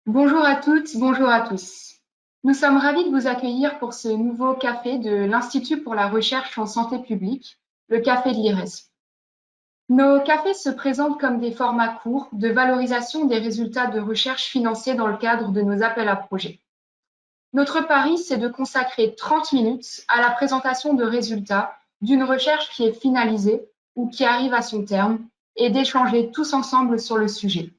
Bonjour à toutes, bonjour à tous. Nous sommes ravis de vous accueillir pour ce nouveau café de l'Institut pour la recherche en santé publique, le café de l'IRESP. Nos cafés se présentent comme des formats courts de valorisation des résultats de recherche financés dans le cadre de nos appels à projets. Notre pari, c'est de consacrer 30 minutes à la présentation de résultats d'une recherche qui est finalisée ou qui arrive à son terme et d'échanger tous ensemble sur le sujet.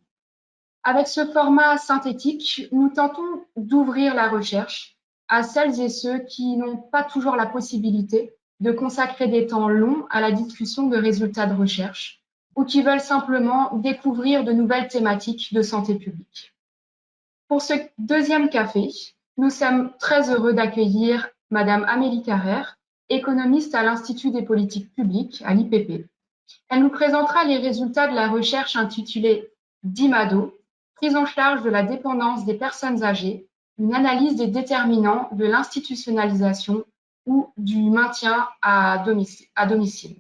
Avec ce format synthétique, nous tentons d'ouvrir la recherche à celles et ceux qui n'ont pas toujours la possibilité de consacrer des temps longs à la discussion de résultats de recherche ou qui veulent simplement découvrir de nouvelles thématiques de santé publique. Pour ce deuxième café, nous sommes très heureux d'accueillir Madame Amélie Carrère, économiste à l'Institut des politiques publiques, à l'IPP. Elle nous présentera les résultats de la recherche intitulée DIMADO, prise en charge de la dépendance des personnes âgées, une analyse des déterminants de l'institutionnalisation ou du maintien à domicile.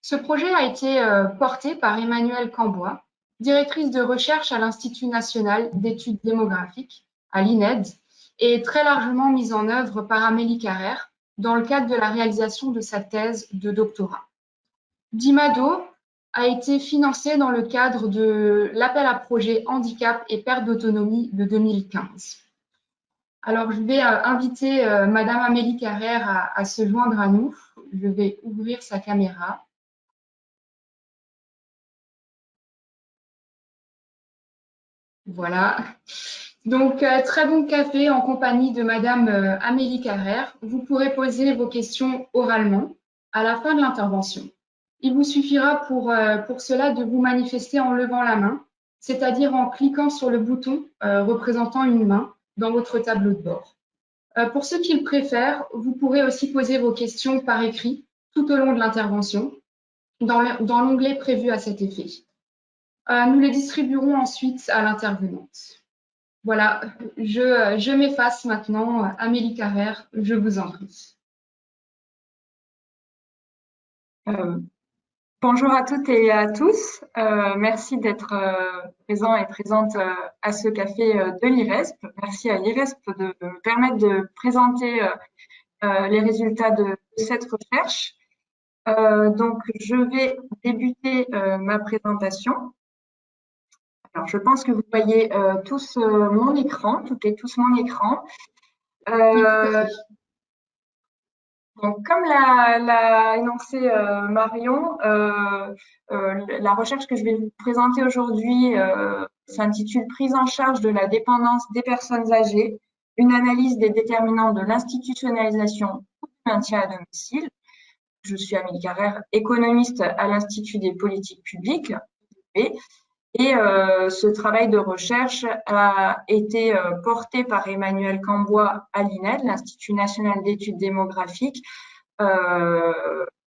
Ce projet a été porté par Emmanuelle Cambois, directrice de recherche à l'Institut national d'études démographiques, à l'INED, et très largement mise en œuvre par Amélie Carrère dans le cadre de la réalisation de sa thèse de doctorat. DIMADO a été financé dans le cadre de l'appel à projet handicap et perte d'autonomie de 2015. Alors, je vais inviter Madame Amélie Carrère à se joindre à nous. Je vais ouvrir sa caméra. Voilà. Donc, très bon café en compagnie de Madame Amélie Carrère. Vous pourrez poser vos questions oralement à la fin de l'intervention. Il vous suffira pour cela de vous manifester en levant la main, c'est-à-dire en cliquant sur le bouton représentant une main dans votre tableau de bord. Pour ceux qui le préfèrent, vous pourrez aussi poser vos questions par écrit tout au long de l'intervention dans l'onglet prévu à cet effet. Nous les distribuerons ensuite à l'intervenante. Voilà, je m'efface maintenant. Amélie Carrère, je vous en prie. Euh, Bonjour à toutes et à tous. Merci d'être présents et présentes à ce café de l'IRESP. Merci à l'IRESP de me permettre de présenter les résultats de cette recherche. Donc, je vais débuter ma présentation. Alors, je pense que vous voyez tous mon écran, toutes et tous mon écran. Oui, tout à fait. Donc, comme l'a énoncé Marion, la recherche que je vais vous présenter aujourd'hui s'intitule Prise en charge de la dépendance des personnes âgées, une analyse des déterminants de l'institutionnalisation ou du maintien à domicile. Je suis Amélie Carrère, économiste à l'Institut des politiques publiques. Et ce travail de recherche a été porté par Emmanuelle Cambois à l'INED, l'Institut national d'études démographiques,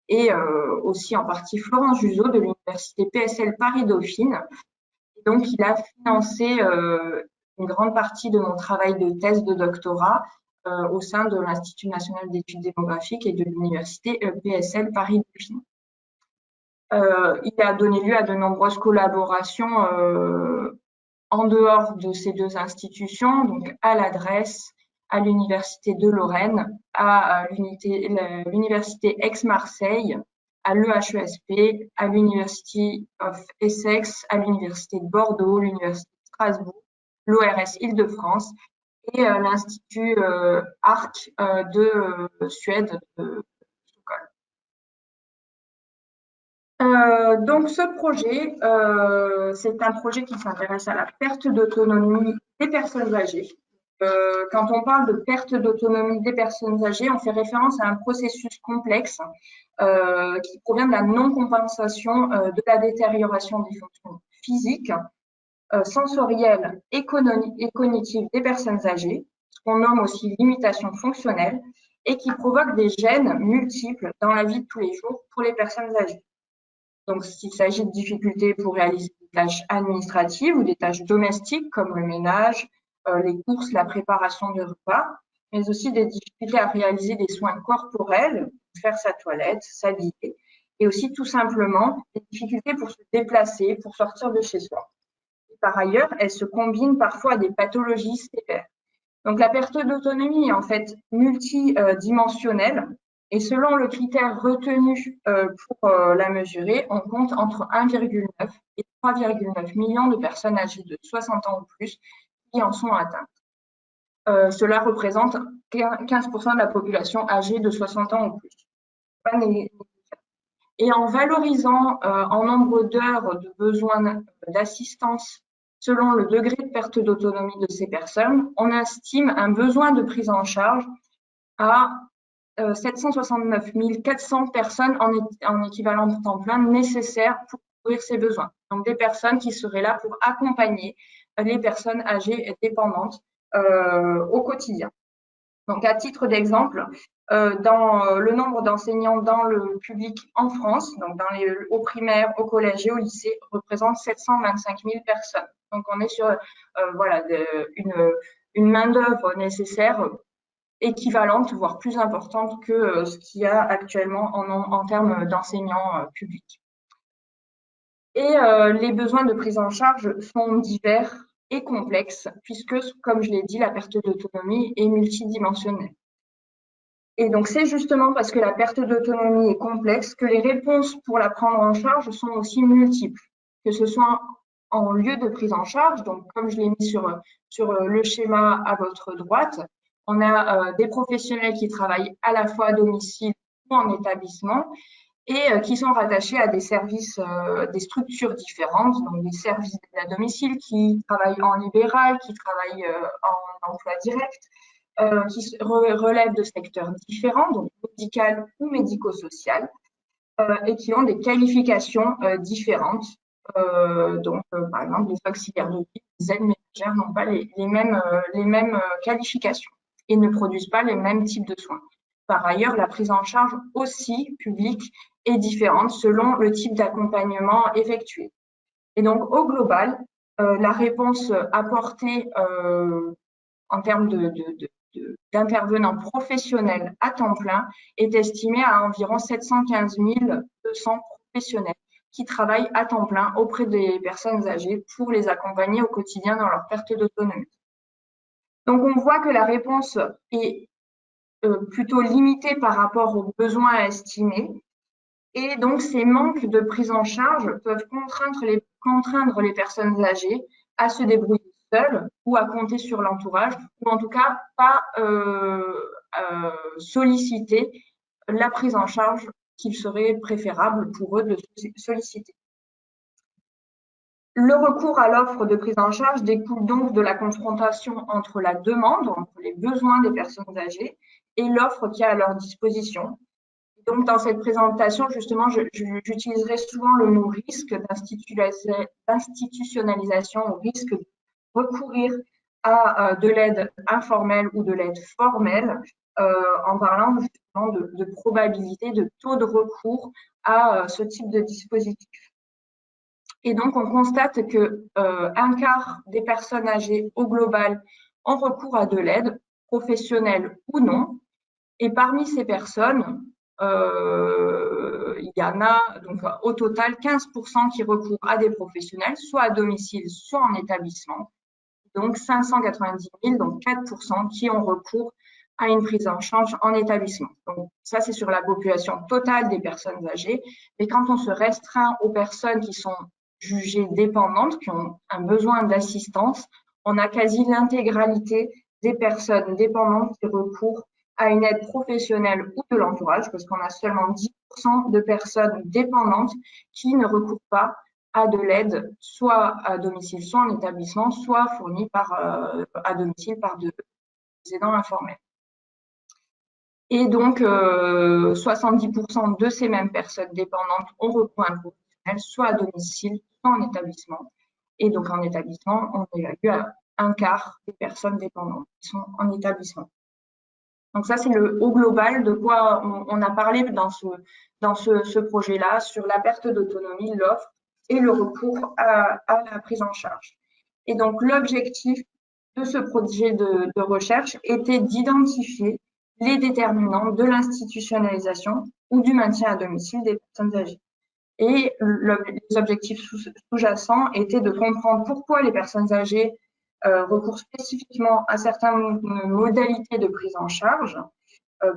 et aussi en partie Florence Juzeau de l'Université PSL Paris-Dauphine. Donc, il a financé une grande partie de mon travail de thèse de doctorat au sein de l'Institut national d'études démographiques et de l'Université PSL Paris-Dauphine. Il a donné lieu à de nombreuses collaborations en dehors de ces deux institutions, donc à l'adresse, à l'Université de Lorraine, à l'Université Aix-Marseille, à l'EHESP, à l'University of Essex, à l'Université de Bordeaux, l'Université de Strasbourg, l'ORS Île-de-France et l'Institut ARC de Suède, de Stockholm. Donc ce projet, c'est un projet qui s'intéresse à la perte d'autonomie des personnes âgées. Quand on parle de perte d'autonomie des personnes âgées, on fait référence à un processus complexe qui provient de la non-compensation de la détérioration des fonctions physiques, sensorielles et cognitives des personnes âgées, ce qu'on nomme aussi limitation fonctionnelle, et qui provoque des gênes multiples dans la vie de tous les jours pour les personnes âgées. Donc, s'il s'agit de difficultés pour réaliser des tâches administratives ou des tâches domestiques comme le ménage, les courses, la préparation de repas, mais aussi des difficultés à réaliser des soins corporels, faire sa toilette, s'habiller, et aussi tout simplement des difficultés pour se déplacer, pour sortir de chez soi. Les Par ailleurs, elles se combinent parfois à des pathologies sévères. Donc, la perte d'autonomie est en fait multidimensionnelle et selon le critère retenu pour la mesurer, on compte entre 1,9 et 3,9 millions de personnes âgées de 60 ans ou plus qui en sont atteintes. Cela représente 15% de la population âgée de 60 ans ou plus. Et en valorisant en nombre d'heures de besoin d'assistance selon le degré de perte d'autonomie de ces personnes, on estime un besoin de prise en charge à 769 400 personnes en équivalent temps plein nécessaires pour couvrir ces besoins. Donc des personnes qui seraient là pour accompagner les personnes âgées et dépendantes au quotidien. Donc à titre d'exemple, dans le nombre d'enseignants dans le public en France, donc au primaire, au collège et au lycée, représente 725 000 personnes. Donc on est sur une main-d'œuvre nécessaire équivalente, voire plus importante que ce qu'il y a actuellement en termes d'enseignants publics. Et les besoins de prise en charge sont divers et complexes, puisque, comme je l'ai dit, la perte d'autonomie est multidimensionnelle. Et donc, c'est justement parce que la perte d'autonomie est complexe que les réponses pour la prendre en charge sont aussi multiples, que ce soit en lieu de prise en charge, donc comme je l'ai mis sur le schéma à votre droite, on a des professionnels qui travaillent à la fois à domicile ou en établissement et qui sont rattachés à des services, des structures différentes, donc des services à domicile qui travaillent en libéral, qui travaillent en emploi direct, qui relèvent de secteurs différents, donc médical ou médico-social, et qui ont des qualifications différentes. Par exemple, les auxiliaires de vie, les aides ménagères n'ont pas les mêmes qualifications et ne produisent pas les mêmes types de soins. Par ailleurs, la prise en charge aussi publique est différente selon le type d'accompagnement effectué. Et donc, au global, la réponse apportée en termes d'intervenants professionnels à temps plein est estimée à environ 715 200 professionnels qui travaillent à temps plein auprès des personnes âgées pour les accompagner au quotidien dans leur perte d'autonomie. Donc, on voit que la réponse est plutôt limitée par rapport aux besoins estimés. Et donc, ces manques de prise en charge peuvent contraindre les personnes âgées à se débrouiller seules ou à compter sur l'entourage, ou en tout cas pas solliciter la prise en charge qu'il serait préférable pour eux de solliciter. Le recours à l'offre de prise en charge découle donc de la confrontation entre la demande, entre les besoins des personnes âgées, et l'offre qui est à leur disposition. Donc, dans cette présentation, justement, j'utiliserai souvent le mot risque d'institutionnalisation, au risque de recourir à de l'aide informelle ou de l'aide formelle, en parlant justement de probabilité, de taux de recours à ce type de dispositif. Et donc, on constate que un quart des personnes âgées au global ont recours à de l'aide, professionnelle ou non. Et parmi ces personnes, il y en a donc au total 15% qui recourent à des professionnels, soit à domicile, soit en établissement. Donc 590 000, donc 4% qui ont recours à une prise en charge en établissement. Donc ça, c'est sur la population totale des personnes âgées. Mais quand on se restreint aux personnes qui sont jugées dépendantes, qui ont un besoin d'assistance, on a quasi l'intégralité des personnes dépendantes qui recourent à une aide professionnelle ou de l'entourage, parce qu'on a seulement 10% de personnes dépendantes qui ne recourent pas à de l'aide, soit à domicile, soit en établissement, soit fournie à domicile par des aidants informels. Et donc, 70% de ces mêmes personnes dépendantes ont recours à un professionnel, soit à domicile, soit en établissement. Et donc, en établissement, on évacue à un quart des personnes dépendantes qui sont en établissement. Donc ça, c'est au global de quoi on a parlé dans ce projet-là, sur la perte d'autonomie, l'offre et le recours à la prise en charge. Et donc, l'objectif de ce projet de recherche était d'identifier les déterminants de l'institutionnalisation ou du maintien à domicile des personnes âgées. Et les objectifs sous-jacents étaient de comprendre pourquoi les personnes âgées recourent spécifiquement à certaines modalités de prise en charge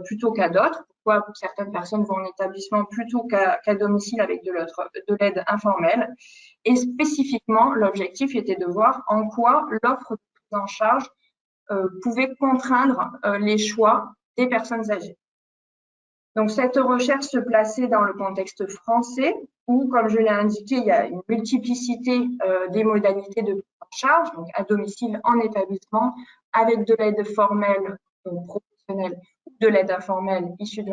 plutôt qu'à d'autres, pourquoi certaines personnes vont en établissement plutôt qu'à domicile avec de l'aide informelle. Et spécifiquement, l'objectif était de voir en quoi l'offre de prise en charge pouvait contraindre les choix des personnes âgées. Donc, cette recherche se plaçait dans le contexte français où, comme je l'ai indiqué, il y a une multiplicité des modalités de prise en charge, donc à domicile, en établissement, avec de l'aide formelle, professionnelle, ou de l'aide informelle issue de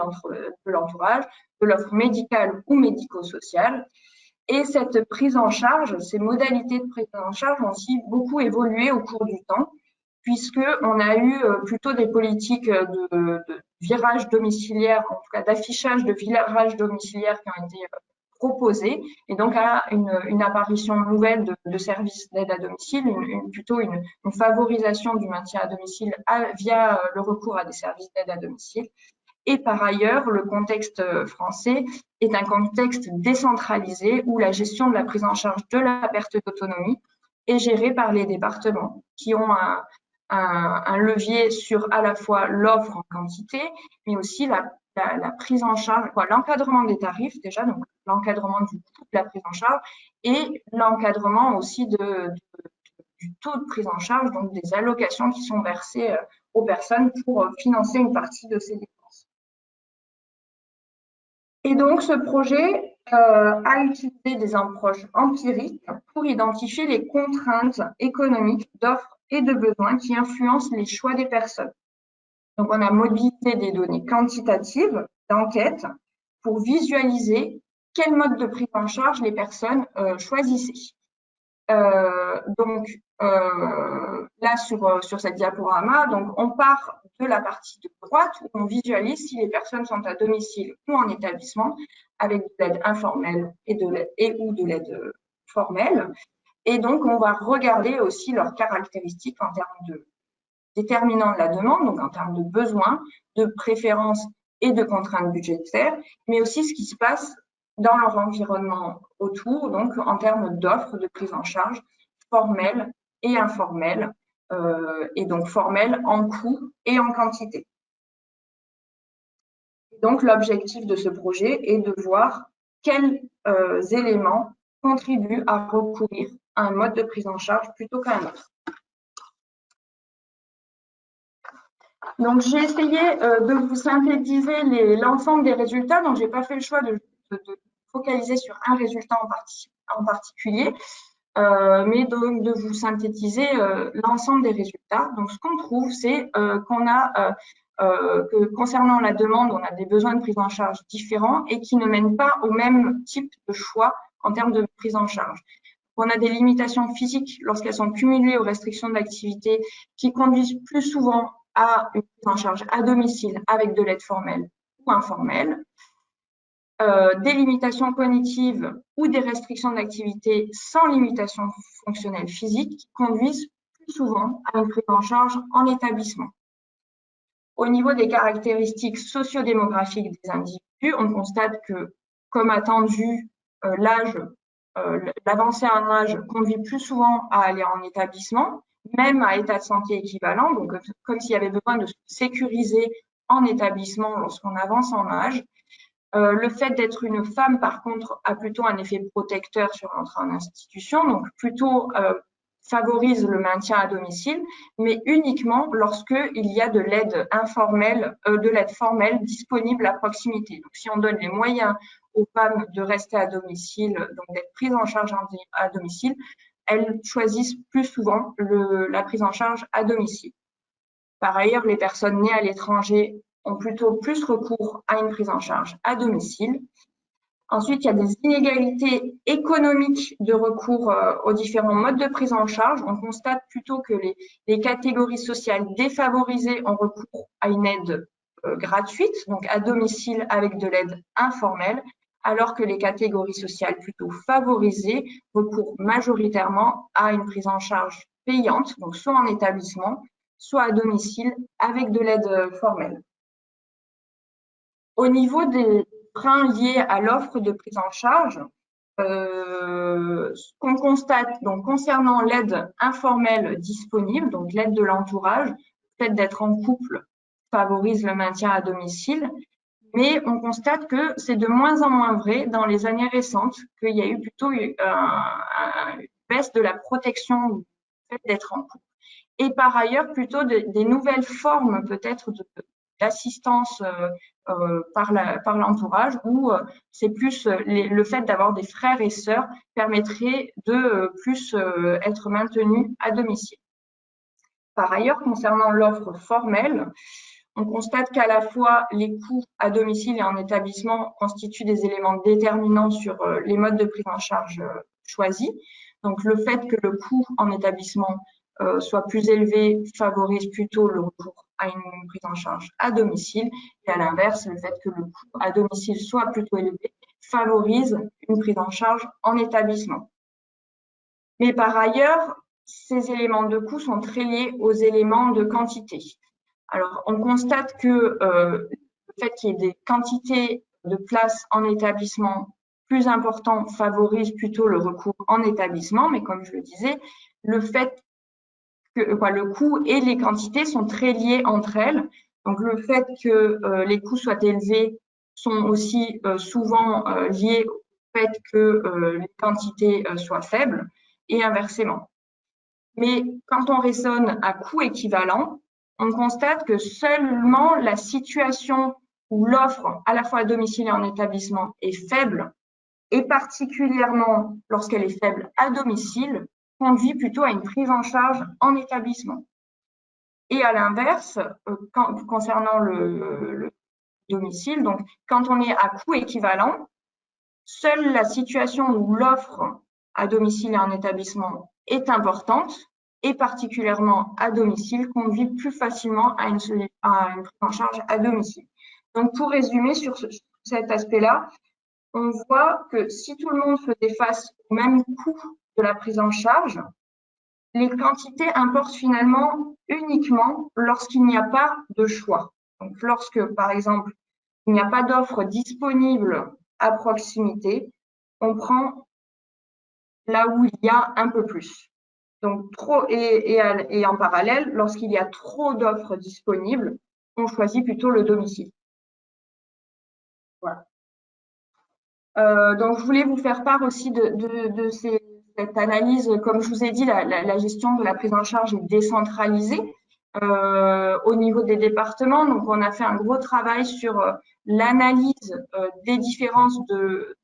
l'entourage, de l'offre médicale ou médico-sociale. Et cette prise en charge, ces modalités de prise en charge ont aussi beaucoup évolué au cours du temps, puisqu'on a eu plutôt des politiques de virage domiciliaire, en tout cas d'affichage de virage domiciliaire qui ont été proposées, et donc à une apparition nouvelle de services d'aide à domicile, plutôt une favorisation du maintien à domicile via le recours à des services d'aide à domicile. Et par ailleurs, le contexte français est un contexte décentralisé où la gestion de la prise en charge de la perte d'autonomie est gérée par les départements qui ont un levier sur à la fois l'offre en quantité, mais aussi la prise en charge, l'encadrement des tarifs déjà, donc l'encadrement du coût de la prise en charge et l'encadrement aussi du taux de prise en charge, donc des allocations qui sont versées aux personnes pour financer une partie de ces dépenses. Et donc, ce projet a utilisé des approches empiriques pour identifier les contraintes économiques d'offres et de besoins qui influencent les choix des personnes. Donc, on a mobilisé des données quantitatives d'enquête pour visualiser quel mode de prise en charge les personnes choisissaient. Donc, là, sur cette diaporama, donc, on part de la partie de droite où on visualise si les personnes sont à domicile ou en établissement avec de l'aide informelle ou de l'aide formelle. Et donc, on va regarder aussi leurs caractéristiques en termes de déterminants de la demande, donc en termes de besoins, de préférences et de contraintes budgétaires, mais aussi ce qui se passe dans leur environnement autour, donc en termes d'offres de prise en charge formelles et informelles, et donc formelles en coût et en quantité. Donc, l'objectif de ce projet est de voir quels éléments contribuent à recourir à un mode de prise en charge plutôt qu'à un autre. Donc, j'ai essayé de vous synthétiser l'ensemble des résultats. Donc, je n'ai pas fait le choix de focaliser sur un résultat en particulier, mais donc de vous synthétiser l'ensemble des résultats. Donc, ce qu'on trouve, c'est qu'on a, que concernant la demande, on a des besoins de prise en charge différents et qui ne mènent pas au même type de choix en termes de prise en charge. On a des limitations physiques lorsqu'elles sont cumulées aux restrictions d'activité qui conduisent plus souvent à une prise en charge à domicile avec de l'aide formelle ou informelle. Des limitations cognitives ou des restrictions d'activité sans limitation fonctionnelle physique qui conduisent plus souvent à une prise en charge en établissement. Au niveau des caractéristiques sociodémographiques des individus, on constate que, comme attendu, l'avancée en âge conduit plus souvent à aller en établissement, même à état de santé équivalent, donc comme s'il y avait besoin de se sécuriser en établissement lorsqu'on avance en âge. Le fait d'être une femme, par contre, a plutôt un effet protecteur sur l'entrée en institution, donc plutôt favorise le maintien à domicile, mais uniquement lorsqu'il y a de l'aide informelle, de l'aide formelle disponible à proximité. Donc, si on donne les moyens aux femmes de rester à domicile, donc d'être prises en charge à domicile, elles choisissent plus souvent la prise en charge à domicile. Par ailleurs, les personnes nées à l'étranger ont plutôt plus recours à une prise en charge à domicile. Ensuite, il y a des inégalités économiques de recours aux différents modes de prise en charge. On constate plutôt que les catégories sociales défavorisées ont recours à une aide gratuite, donc à domicile avec de l'aide informelle, alors que les catégories sociales plutôt favorisées recourent majoritairement à une prise en charge payante, donc soit en établissement, soit à domicile avec de l'aide formelle. Au niveau des freins liés à l'offre de prise en charge, ce qu'on constate donc concernant l'aide informelle disponible, donc l'aide de l'entourage, le fait d'être en couple favorise le maintien à domicile, mais on constate que c'est de moins en moins vrai dans les années récentes, qu'il y a eu plutôt une baisse de la protection du fait d'être en couple. Et par ailleurs, plutôt des nouvelles formes peut-être d'assistance par l'entourage, où c'est plus le fait d'avoir des frères et sœurs permettrait de plus être maintenus à domicile. Par ailleurs, concernant l'offre formelle, on constate qu'à la fois les coûts à domicile et en établissement constituent des éléments déterminants sur les modes de prise en charge choisis. Donc le fait que le coût en établissement soit plus élevé favorise plutôt le recours à une prise en charge à domicile, et à l'inverse, le fait que le coût à domicile soit plutôt élevé favorise une prise en charge en établissement. Mais par ailleurs, ces éléments de coût sont très liés aux éléments de quantité. Alors, on constate que le fait qu'il y ait des quantités de places en établissement plus importantes favorise plutôt le recours en établissement, mais comme je le disais, le fait que le coût et les quantités sont très liés entre elles. Donc, le fait que les coûts soient élevés sont aussi souvent liés au fait que les quantités soient faibles et inversement. Mais quand on raisonne à coût équivalent, on constate que seulement la situation où l'offre à la fois à domicile et en établissement est faible, et particulièrement lorsqu'elle est faible à domicile, conduit plutôt à une prise en charge en établissement. Et à l'inverse, concernant le domicile, donc quand on est à coût équivalent, seule la situation où l'offre à domicile et en établissement est importante, et particulièrement à domicile, conduit plus facilement à une prise en charge à domicile. Donc, pour résumer sur cet aspect-là, on voit que si tout le monde faisait face au même coût de la prise en charge, les quantités importent finalement uniquement lorsqu'il n'y a pas de choix. Donc, lorsque, par exemple, il n'y a pas d'offre disponible à proximité, on prend là où il y a un peu plus. Donc, et en parallèle, lorsqu'il y a trop d'offres disponibles, on choisit plutôt le domicile. Voilà. Donc, je voulais vous faire part aussi de cette analyse. Comme je vous ai dit, la gestion de la prise en charge est décentralisée au niveau des départements. Donc, on a fait un gros travail sur l'analyse des différences de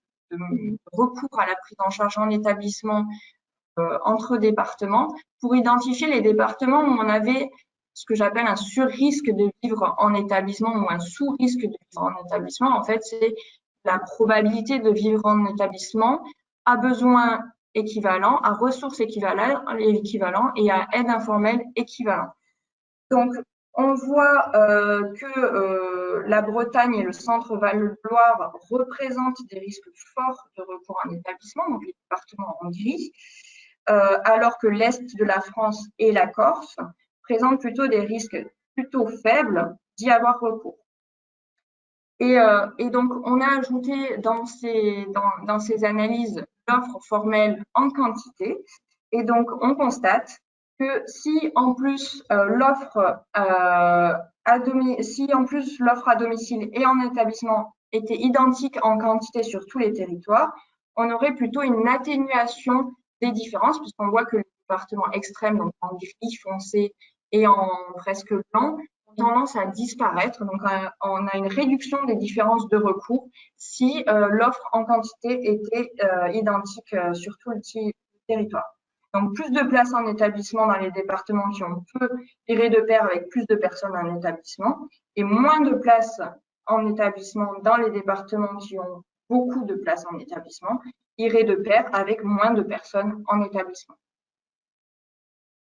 recours à la prise en charge en établissement entre départements pour identifier les départements où on avait ce que j'appelle un sur-risque de vivre en établissement ou un sous-risque de vivre en établissement. En fait, c'est la probabilité de vivre en établissement à besoins équivalents, à ressources équivalentes et à aide informelle équivalente. Donc, on voit que la Bretagne et le centre Val-de-Loire représentent des risques forts de recours en établissement, donc les départements en gris, alors que l'Est de la France et la Corse présentent plutôt des risques plutôt faibles d'y avoir recours. Et donc, on a ajouté dans ces analyses l'offre formelle en quantité. Et donc, on constate que si en plus l'offre à domicile et en établissement était identique en quantité sur tous les territoires, on aurait plutôt une atténuation des différences, puisqu'on voit que les départements extrêmes, donc en gris foncé et en presque blanc, tendance à disparaître. Donc, on a une réduction des différences de recours si l'offre en quantité était identique sur tout le territoire. Donc, plus de places en établissement dans les départements qui ont peu iré de pair avec plus de personnes en établissement, et moins de places en établissement dans les départements qui ont beaucoup de places en établissement, irait de pair avec moins de personnes en établissement.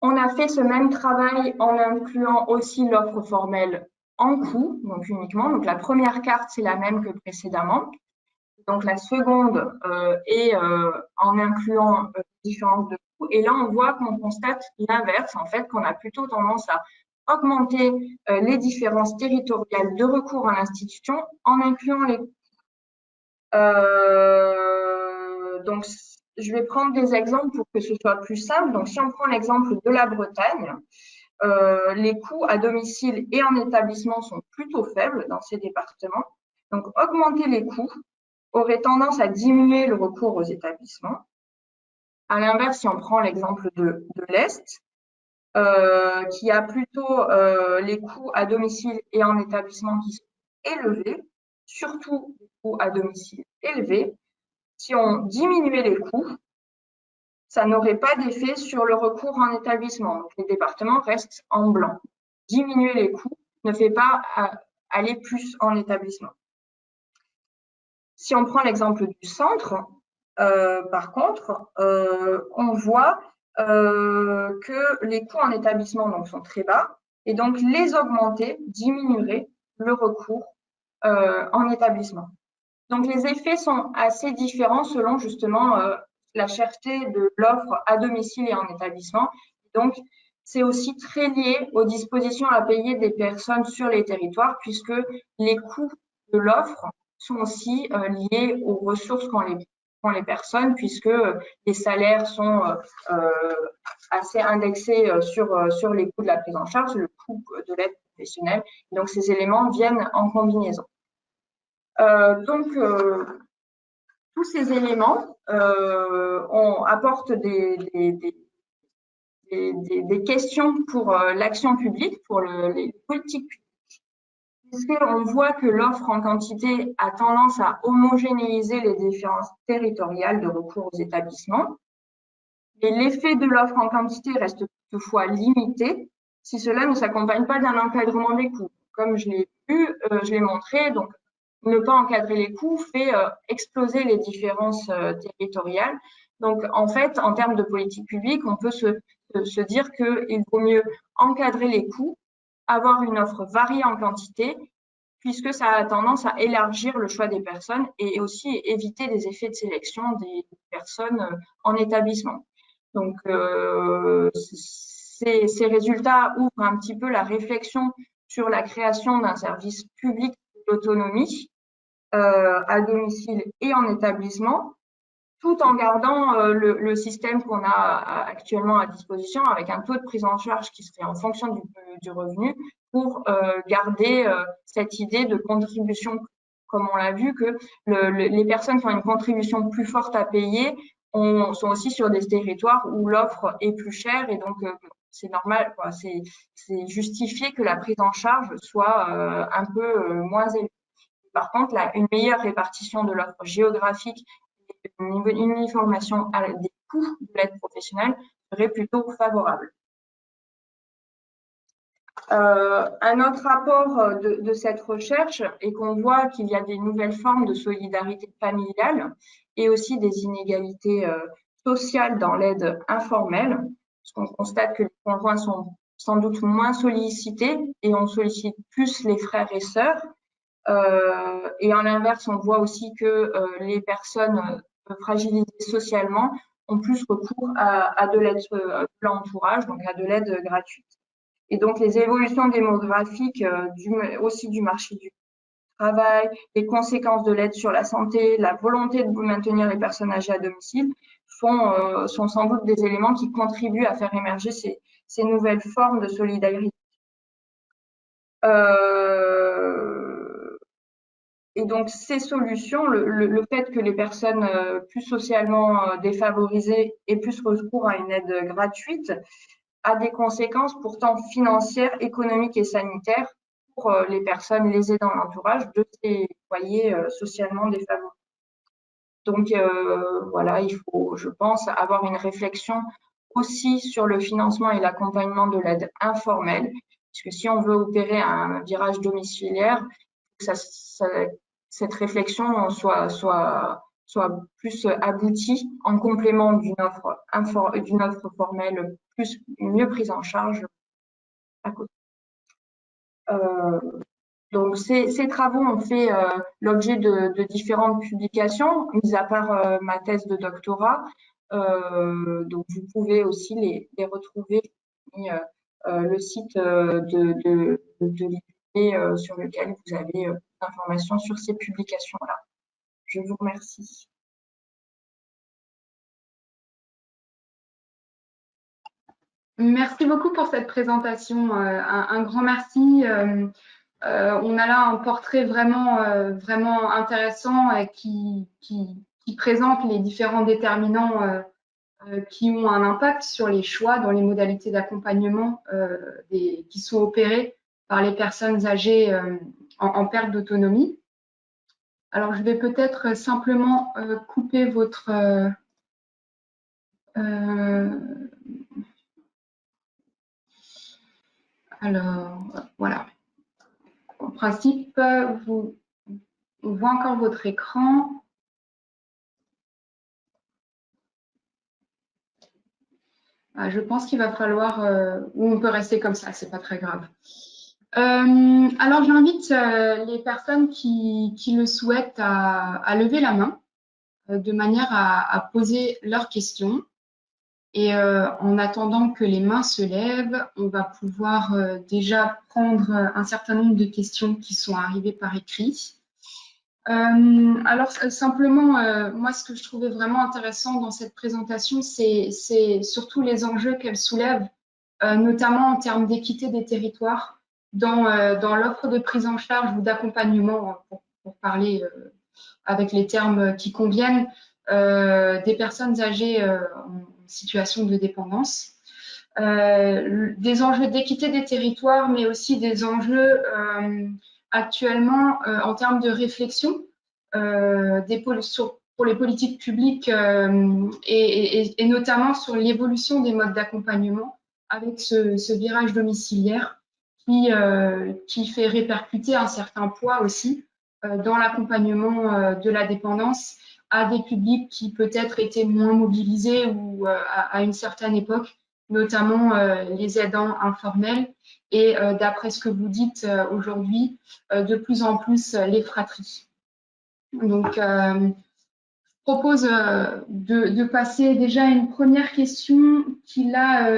On a fait ce même travail en incluant aussi l'offre formelle en coût, donc uniquement. Donc la première carte, c'est la même que précédemment. Donc la seconde est en incluant différences de coûts. Et là, on voit qu'on constate l'inverse, en fait, qu'on a plutôt tendance à augmenter les différences territoriales de recours à l'institution en incluant les coûts. Donc, je vais prendre des exemples pour que ce soit plus simple. Donc, si on prend l'exemple de la Bretagne, les coûts à domicile et en établissement sont plutôt faibles dans ces départements. Donc, augmenter les coûts aurait tendance à diminuer le recours aux établissements. À l'inverse, si on prend l'exemple de l'Est, qui a plutôt les coûts à domicile et en établissement qui sont élevés, surtout les coûts à domicile élevés, si on diminuait les coûts, ça n'aurait pas d'effet sur le recours en établissement. Donc, les départements restent en blanc. Diminuer les coûts ne fait pas aller plus en établissement. Si on prend l'exemple du centre, par contre, on voit que les coûts en établissement donc, sont très bas et donc les augmenter diminuerait le recours en établissement. Donc les effets sont assez différents selon justement la cherté de l'offre à domicile et en établissement. Donc c'est aussi très lié aux dispositions à payer des personnes sur les territoires puisque les coûts de l'offre sont aussi liés aux ressources qu'ont les personnes puisque les salaires sont assez indexés sur les coûts de la prise en charge, le coût de l'aide professionnelle. Donc ces éléments viennent en combinaison. Donc, tous ces éléments apportent des questions pour l'action publique, pour les politiques publiques, puisqu'on voit que l'offre en quantité a tendance à homogénéiser les différences territoriales de recours aux établissements. Et l'effet de l'offre en quantité reste toutefois limité si cela ne s'accompagne pas d'un encadrement des coûts. Comme je l'ai montré, donc ne pas encadrer les coûts fait exploser les différences territoriales. Donc, en fait, en termes de politique publique, on peut se dire qu'il vaut mieux encadrer les coûts, avoir une offre variée en quantité, puisque ça a tendance à élargir le choix des personnes et aussi éviter des effets de sélection des personnes en établissement. Donc, ces résultats ouvrent un petit peu la réflexion sur la création d'un service public d'autonomie à domicile et en établissement, tout en gardant le système qu'on a actuellement à disposition avec un taux de prise en charge qui serait en fonction du revenu pour garder cette idée de contribution, comme on l'a vu, que les personnes qui ont une contribution plus forte à payer sont aussi sur des territoires où l'offre est plus chère et donc c'est normal, c'est justifié que la prise en charge soit un peu moins élevée. Par contre, là, une meilleure répartition de l'offre géographique et une uniformisation des coûts de l'aide professionnelle serait plutôt favorable. Un autre rapport de cette recherche est qu'on voit qu'il y a des nouvelles formes de solidarité familiale et aussi des inégalités sociales dans l'aide informelle, parce qu'on constate que les conjoints sont sans doute moins sollicités et on sollicite plus les frères et sœurs. Et en l'inverse, on voit aussi que les personnes fragilisées socialement ont plus recours à de l'aide de l'entourage, donc à de l'aide gratuite. Et donc, les évolutions démographiques aussi du marché du travail, les conséquences de l'aide sur la santé, la volonté de maintenir les personnes âgées à domicile sont sans doute des éléments qui contribuent à faire émerger ces nouvelles formes de solidarité. Et donc, ces solutions, le fait que les personnes plus socialement défavorisées aient plus recours à une aide gratuite, a des conséquences pourtant financières, économiques et sanitaires pour les personnes lésées dans l'entourage de ces foyers socialement défavorisés. Donc, voilà, il faut, je pense, avoir une réflexion aussi sur le financement et l'accompagnement de l'aide informelle, puisque si on veut opérer un virage domiciliaire, cette réflexion soit plus aboutie en complément d'une offre formelle mieux prise en charge à côté. Donc ces travaux ont fait l'objet de différentes publications, mis à part ma thèse de doctorat. Donc vous pouvez aussi les retrouver le site de l'IPB sur lequel vous avez d'informations sur ces publications-là. Je vous remercie. Merci beaucoup pour cette présentation. Un grand merci. On a là un portrait vraiment intéressant qui présente les différents déterminants qui ont un impact sur les choix dans les modalités d'accompagnement qui sont opérées par les personnes âgées en perte d'autonomie. Alors, je vais peut-être simplement couper votre... alors, voilà. En principe, on voit encore votre écran. Je pense qu'il va falloir, ou on peut rester comme ça, c'est pas très grave. Alors, j'invite les personnes qui le souhaitent à lever la main de manière à poser leurs questions. Et en attendant que les mains se lèvent, on va pouvoir déjà prendre un certain nombre de questions qui sont arrivées par écrit. Alors, simplement, moi, ce que je trouvais vraiment intéressant dans cette présentation, c'est surtout les enjeux qu'elle soulève, notamment en termes d'équité des territoires, dans l'offre de prise en charge ou d'accompagnement, pour parler avec les termes qui conviennent, des personnes âgées en situation de dépendance. Des enjeux d'équité des territoires, mais aussi des enjeux actuellement en termes de réflexion pour les politiques publiques et notamment sur l'évolution des modes d'accompagnement avec ce virage domiciliaire qui fait répercuter un certain poids aussi dans l'accompagnement de la dépendance à des publics qui peut-être étaient moins mobilisés ou à une certaine époque, notamment les aidants informels et d'après ce que vous dites aujourd'hui, de plus en plus les fratries. Donc, je propose de passer déjà à une première question qui là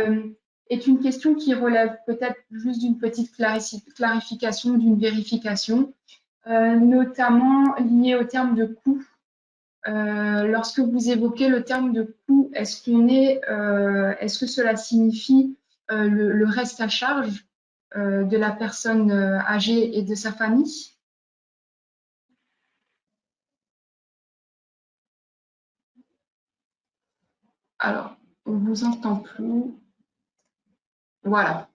est une question qui relève peut-être juste d'une petite clarification, d'une vérification, notamment liée au terme de coût. Lorsque vous évoquez le terme de coût, est-ce que cela signifie le reste à charge de la personne âgée et de sa famille? Alors, on ne vous entend plus. Voilà.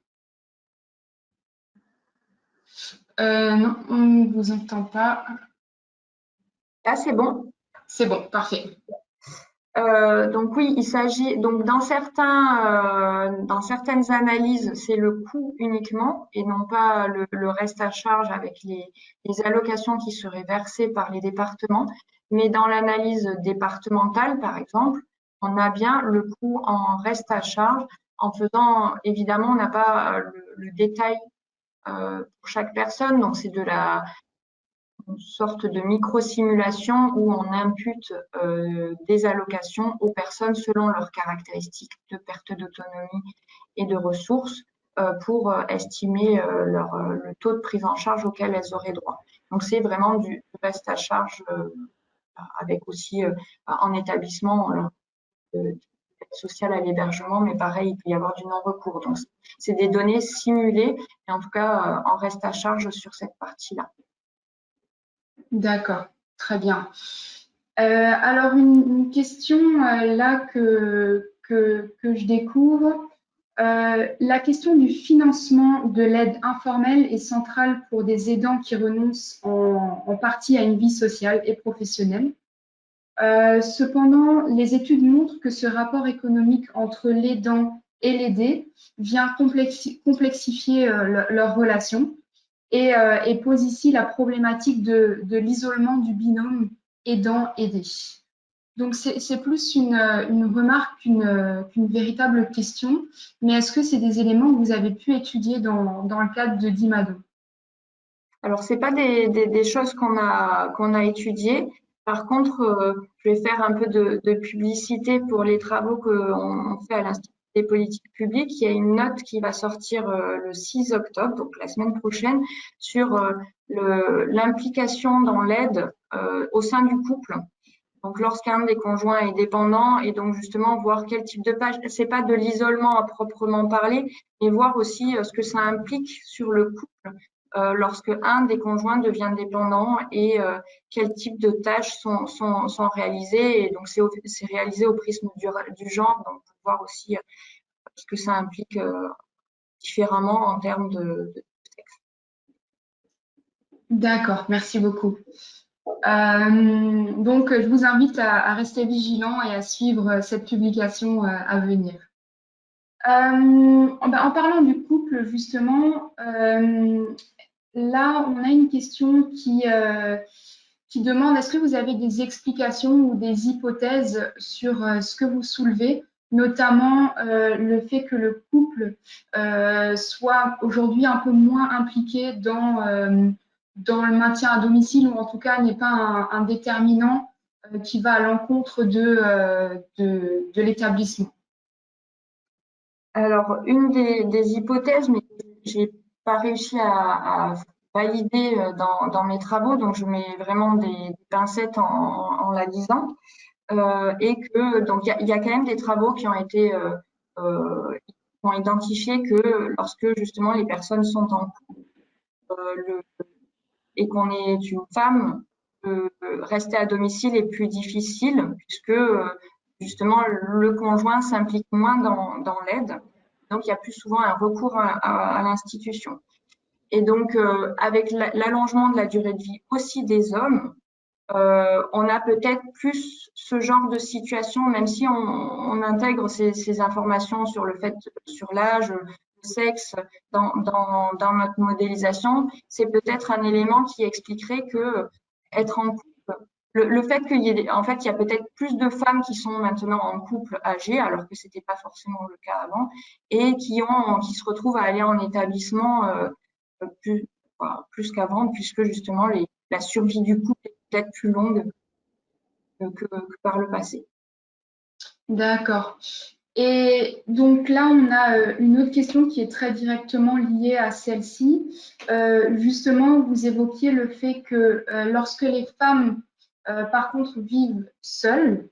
Non, on ne vous entend pas. Là, c'est bon. C'est bon, parfait. Donc oui, il s'agit donc dans certaines analyses, c'est le coût uniquement et non pas le reste à charge avec les allocations qui seraient versées par les départements. Mais dans l'analyse départementale, par exemple, on a bien le coût en reste à charge en faisant, évidemment, on n'a pas le détail pour chaque personne, donc c'est une sorte de micro-simulation où on impute des allocations aux personnes selon leurs caractéristiques de perte d'autonomie et de ressources pour estimer le taux de prise en charge auquel elles auraient droit. Donc c'est vraiment du reste à charge avec aussi en établissement social à l'hébergement, mais pareil, il peut y avoir du non-recours. Donc c'est des données simulées et en tout cas en reste à charge sur cette partie-là. D'accord, très bien. Alors, une question là que je découvre. La question du financement de l'aide informelle est centrale pour des aidants qui renoncent en partie à une vie sociale et professionnelle. Cependant, les études montrent que ce rapport économique entre l'aidant et l'aidé vient complexifier leur relation et pose ici la problématique de l'isolement du binôme aidant-aidé. Donc, c'est plus une remarque qu'une véritable question, mais est-ce que c'est des éléments que vous avez pu étudier dans le cadre de DIMADO? Alors, c'est pas des choses qu'on a étudiées. Par contre, je vais faire un peu de publicité pour les travaux qu'on fait à l'Institut des politiques publiques. Il y a une note qui va sortir le 6 octobre, donc la semaine prochaine, sur l'implication dans l'aide au sein du couple. Donc, lorsqu'un des conjoints est dépendant, et donc justement voir quel type de page, c'est pas de l'isolement à proprement parler, mais voir aussi ce que ça implique sur le couple lorsque un des conjoints devient dépendant et quel type de tâches sont réalisées. Et donc, c'est réalisé au prisme du genre, donc pour voir aussi ce que ça implique différemment en termes de sexe. D'accord, merci beaucoup. Donc, je vous invite à rester vigilant et à suivre cette publication à venir. En parlant du couple, justement, là, on a une question qui demande, est-ce que vous avez des explications ou des hypothèses sur ce que vous soulevez, notamment le fait que le couple soit aujourd'hui un peu moins impliqué dans le maintien à domicile, ou en tout cas n'est pas un déterminant qui va à l'encontre de l'établissement. Alors, une des hypothèses, mais j'ai pas réussi à valider dans mes travaux, donc je mets vraiment des pincettes en la disant, et que donc il y a quand même des travaux qui ont été qui ont identifié que lorsque justement les personnes sont en couple et qu'on est une femme, rester à domicile est plus difficile puisque justement le conjoint s'implique moins dans l'aide. Donc, il y a plus souvent un recours à l'institution. Et donc, avec l'allongement de la durée de vie aussi des hommes, on a peut-être plus ce genre de situation, même si on intègre ces informations sur le fait, sur l'âge, le sexe, dans notre modélisation, c'est peut-être un élément qui expliquerait que être en couple, le fait qu'il y ait, en fait, il y a peut-être plus de femmes qui sont maintenant en couple âgé, alors que c'était pas forcément le cas avant, et qui se retrouvent à aller en établissement plus qu'avant, puisque justement la survie du couple est peut-être plus longue que par le passé. D'accord. Et donc là, on a une autre question qui est très directement liée à celle-ci. Justement, vous évoquiez le fait que lorsque les femmes, par contre, vivent seules,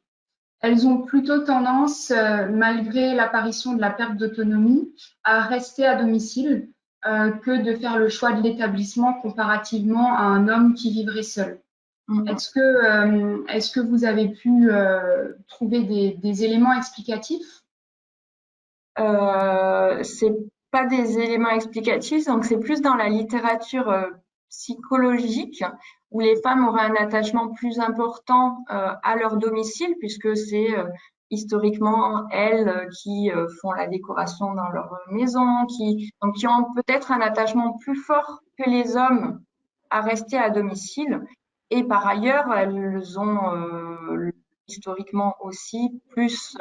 elles ont plutôt tendance, malgré l'apparition de la perte d'autonomie, à rester à domicile que de faire le choix de l'établissement comparativement à un homme qui vivrait seul. Est-ce que vous avez pu trouver des éléments explicatifs? C'est pas des éléments explicatifs, donc c'est plus dans la littérature psychologique où les femmes auraient un attachement plus important à leur domicile puisque c'est historiquement elles qui font la décoration dans leur maison, donc qui ont peut-être un attachement plus fort que les hommes à rester à domicile. Et par ailleurs, elles ont historiquement aussi plus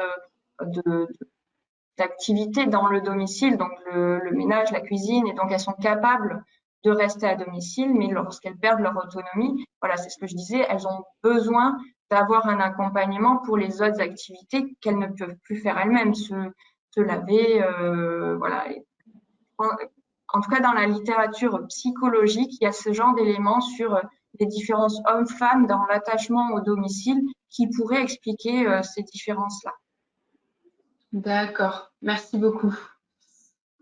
d'activités dans le domicile, donc le ménage, la cuisine, et donc elles sont capables de rester à domicile, mais lorsqu'elles perdent leur autonomie, voilà, c'est ce que je disais, elles ont besoin d'avoir un accompagnement pour les autres activités qu'elles ne peuvent plus faire elles-mêmes, se laver, voilà. En tout cas, dans la littérature psychologique, il y a ce genre d'éléments sur les différences hommes-femmes dans l'attachement au domicile qui pourraient expliquer ces différences-là. D'accord, merci beaucoup.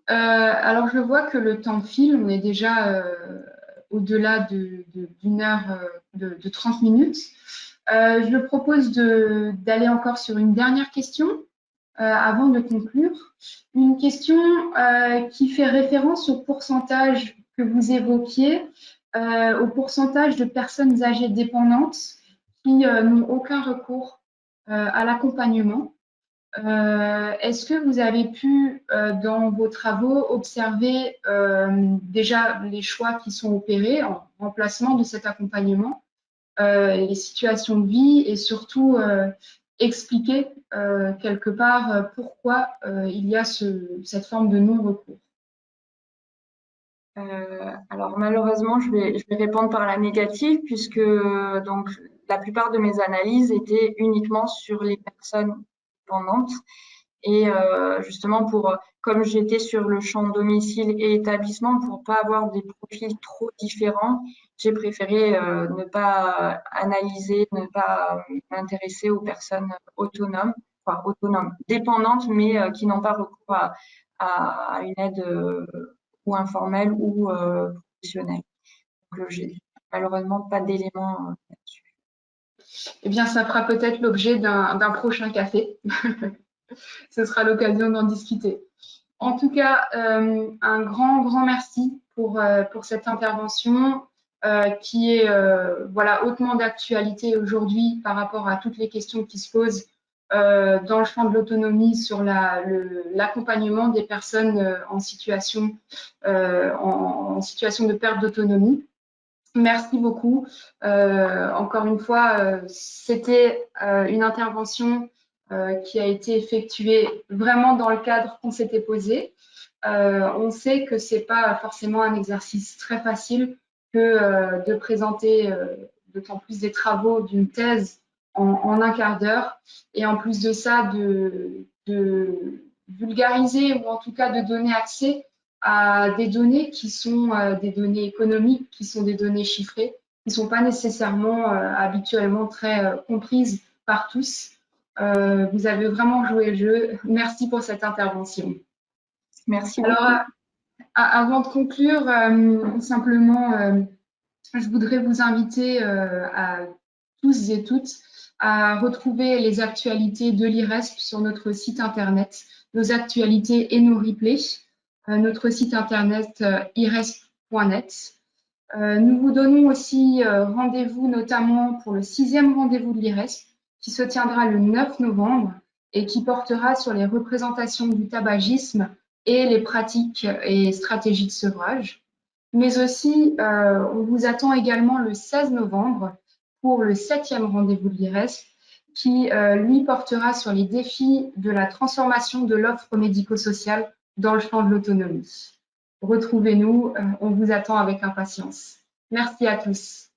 Alors, je vois que le temps file, on est déjà au-delà d'une heure de 30 minutes. Je propose d'aller encore sur une dernière question avant de conclure. Une question qui fait référence au pourcentage que vous évoquiez, au pourcentage de personnes âgées dépendantes qui n'ont aucun recours à l'accompagnement. Est-ce que vous avez pu, dans vos travaux, observer déjà les choix qui sont opérés en remplacement de cet accompagnement, les situations de vie et surtout expliquer quelque part pourquoi il y a cette forme de non-recours? Alors malheureusement, je vais répondre par la négative puisque donc la plupart de mes analyses étaient uniquement sur les personnes dépendantes Et justement, comme j'étais sur le champ domicile et établissement, pour pas avoir des profils trop différents, j'ai préféré ne pas analyser, ne pas m'intéresser aux personnes autonomes, enfin autonomes, dépendantes, mais qui n'ont pas recours à une aide ou informelle ou professionnelle. Donc, j'ai malheureusement pas d'éléments là-dessus. Eh bien, ça fera peut-être l'objet d'un prochain café. Ce sera l'occasion d'en discuter. En tout cas, un grand merci pour cette intervention qui est voilà, hautement d'actualité aujourd'hui par rapport à toutes les questions qui se posent dans le champ de l'autonomie sur l'accompagnement des personnes en situation de perte d'autonomie. Merci beaucoup. Encore une fois, c'était une intervention qui a été effectuée vraiment dans le cadre qu'on s'était posé. On sait que c'est pas forcément un exercice très facile que de présenter d'autant plus des travaux d'une thèse en un quart d'heure et en plus de ça de vulgariser ou en tout cas de donner accès à des données qui sont des données économiques, qui sont des données chiffrées, qui ne sont pas nécessairement habituellement très comprises par tous. Vous avez vraiment joué le jeu. Merci pour cette intervention. Merci Alors, beaucoup. avant de conclure, simplement, je voudrais vous inviter à tous et toutes à retrouver les actualités de l'IRESP sur notre site internet, nos actualités et nos replays, notre site internet iresp.net. Nous vous donnons aussi rendez-vous notamment pour le 6e rendez-vous de l'IRESP qui se tiendra le 9 novembre et qui portera sur les représentations du tabagisme et les pratiques et stratégies de sevrage. Mais aussi, on vous attend également le 16 novembre pour le 7e rendez-vous de l'IRESP qui, lui, portera sur les défis de la transformation de l'offre médico-sociale dans le champ de l'autonomie. Retrouvez-nous, on vous attend avec impatience. Merci à tous.